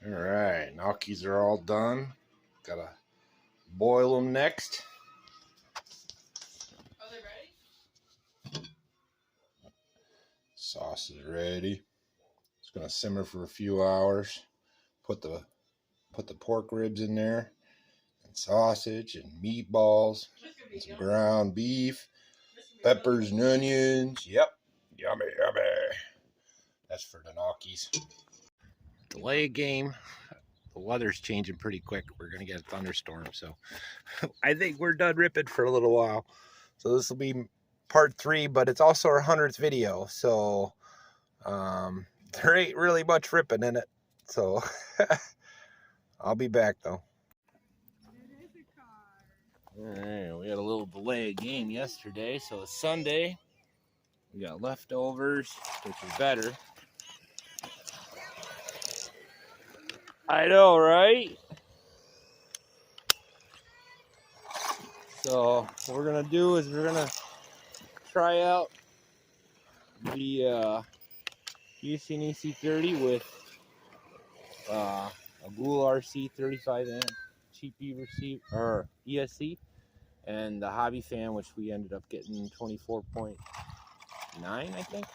All right, gnocchis are all done. Gotta boil them next. Are they ready? Sauce is ready. It's gonna simmer for a few hours. Put the pork ribs in there, and sausage and meatballs, and some ground beef, peppers and onions. Yep, yummy, yummy. That's for the gnocchis. Delay game. The weather's changing pretty quick. We're gonna get a thunderstorm, so I think we're done ripping for a little while. So this will be part 3, but it's also our 100th video, so there ain't really much ripping in it. So I'll be back though. All right, we had a little delay game yesterday, so it's Sunday. We got leftovers, which is better. I know, right? So what we're gonna do is we're gonna try out the EC and EC30 with a GoolRC 35 amp Cheep ESC, and the hobby fan, which we ended up getting 24.9, I think.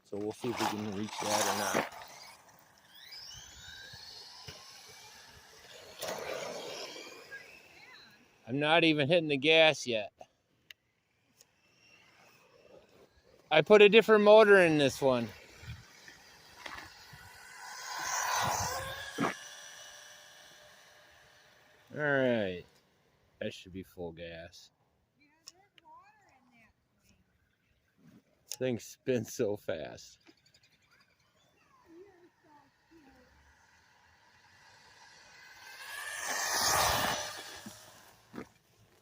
So we'll see if we can reach that or not. I'm not even hitting the gas yet. I put a different motor in this one. All right, that should be full gas. Things spin so fast.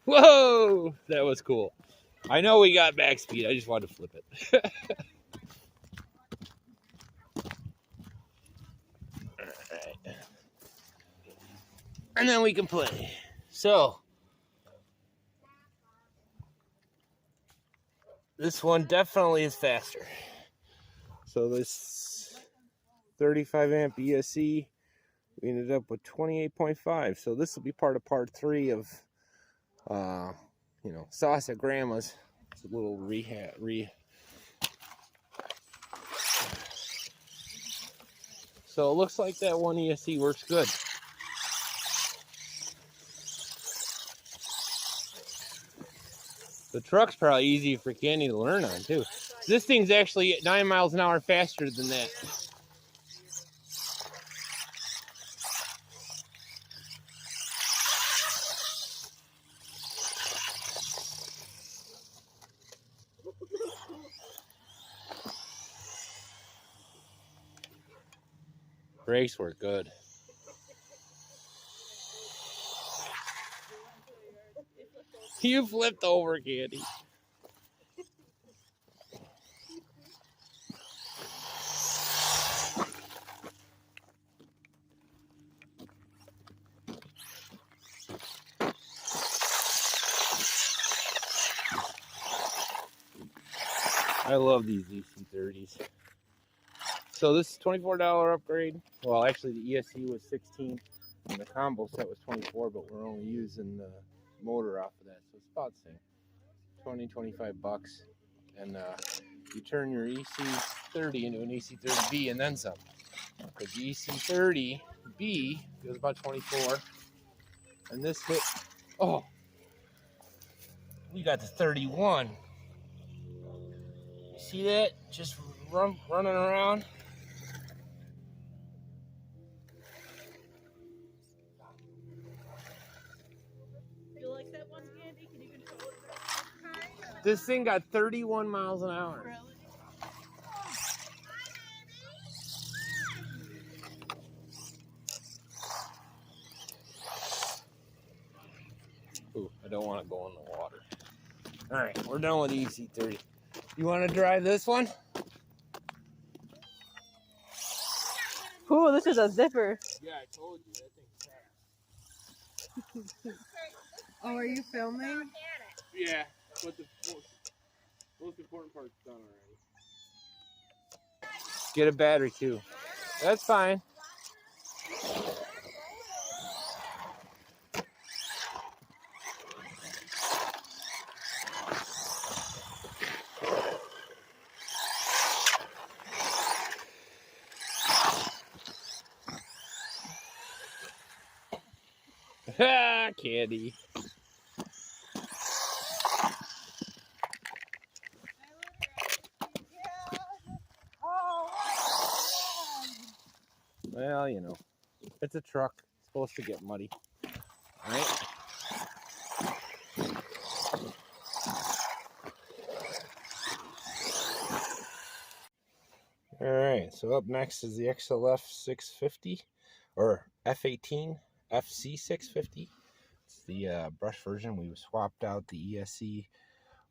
Whoa, that was cool. I know we got back speed. I just wanted to flip it. All right. And then we can play. So this one definitely is faster. So this 35 amp ESC, we ended up with 28.5. So this will be part of part 3 of sauce at grandma's. It's a little So it looks like that one ESC works good. The truck's probably easy for Candy to learn on too. This thing's actually 9 miles an hour faster than that. Brakes work good. You flipped over, Candy. I love these EC30s. So this is $24 upgrade. Well, actually the ESC was 16 and the combo set was 24, but we're only using the motor off of that, so it's about the same. 20, 25 bucks. And you turn your EC30 into an EC30B and then some. Because the EC30B goes about 24. And this hit, oh, we got the 31. You see that? Just running around. You like that one, Candy? Can you control it? This thing got 31 miles an hour. Really? Ooh, I don't want to go in the water. All right, we're done with the EC30. You want to drive this one? Ooh, this is a zipper. Yeah, I told you. That thing's fast. Oh, are you filming? Yeah, but the most important part's done already. Get a battery too. That's fine. Ha! Candy. Well, you know, it's a truck. It's supposed to get muddy. All right. All right, so up next is the XLF 650 or F18 FC650. It's the brush version. We swapped out the ESC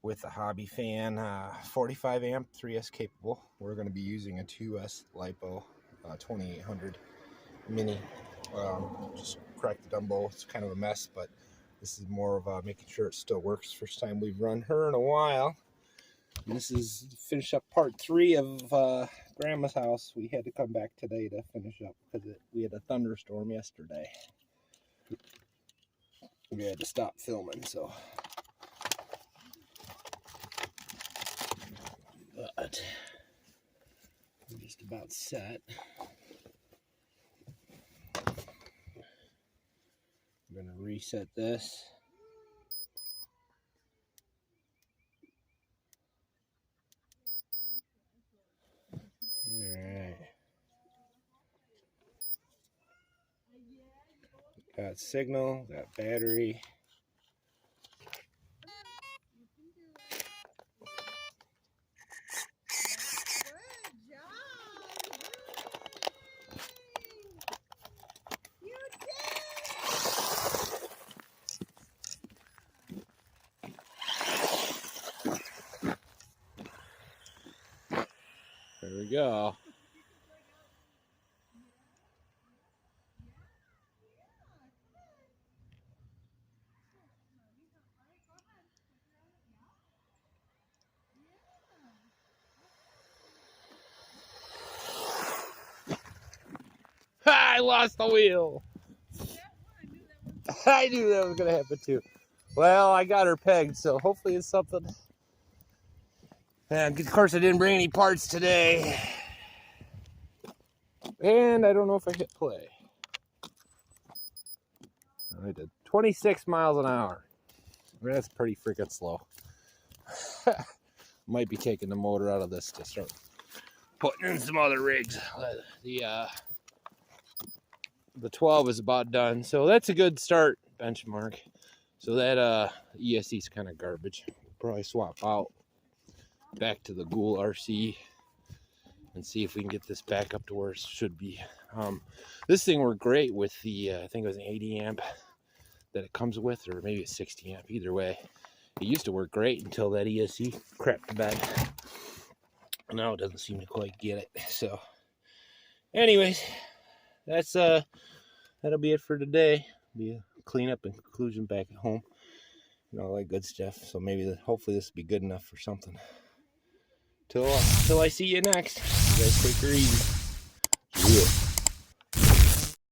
with a hobby fan, 45 amp, 3S capable. We're going to be using a 2S LiPo 2800 mini. Just cracked the Dumbo. It's kind of a mess, but this is more of making sure it still works. First time we've run her in a while. And this is finish up part 3 of Grandma's house. We had to come back today to finish up because we had a thunderstorm yesterday. We had to stop filming, so. But we're just about set. I'm gonna reset this. Alright. Got signal, got battery. There we go. I lost the wheel. I knew that was going to happen too. Well, I got her pegged, so hopefully it's something. And of course, I didn't bring any parts today. And I don't know if I hit play. I did 26 miles an hour. I mean, that's pretty freaking slow. Might be taking the motor out of this to start putting in some other rigs. The 12 is about done, so that's a good start benchmark. So that ESC is kind of garbage. We'll probably swap out back to the GoolRC and see if we can get this back up to where it should be. This thing worked great with the I think it was an 80 amp that it comes with, or maybe a 60 amp. Either way, it used to work great until that ESC crapped the bed. Now it doesn't seem to quite get it. So anyways, that's that'll be it for today. Be a cleanup and conclusion back at home and all that good stuff. So maybe hopefully this will be good enough for something. Till I see you next. You guys take her easy.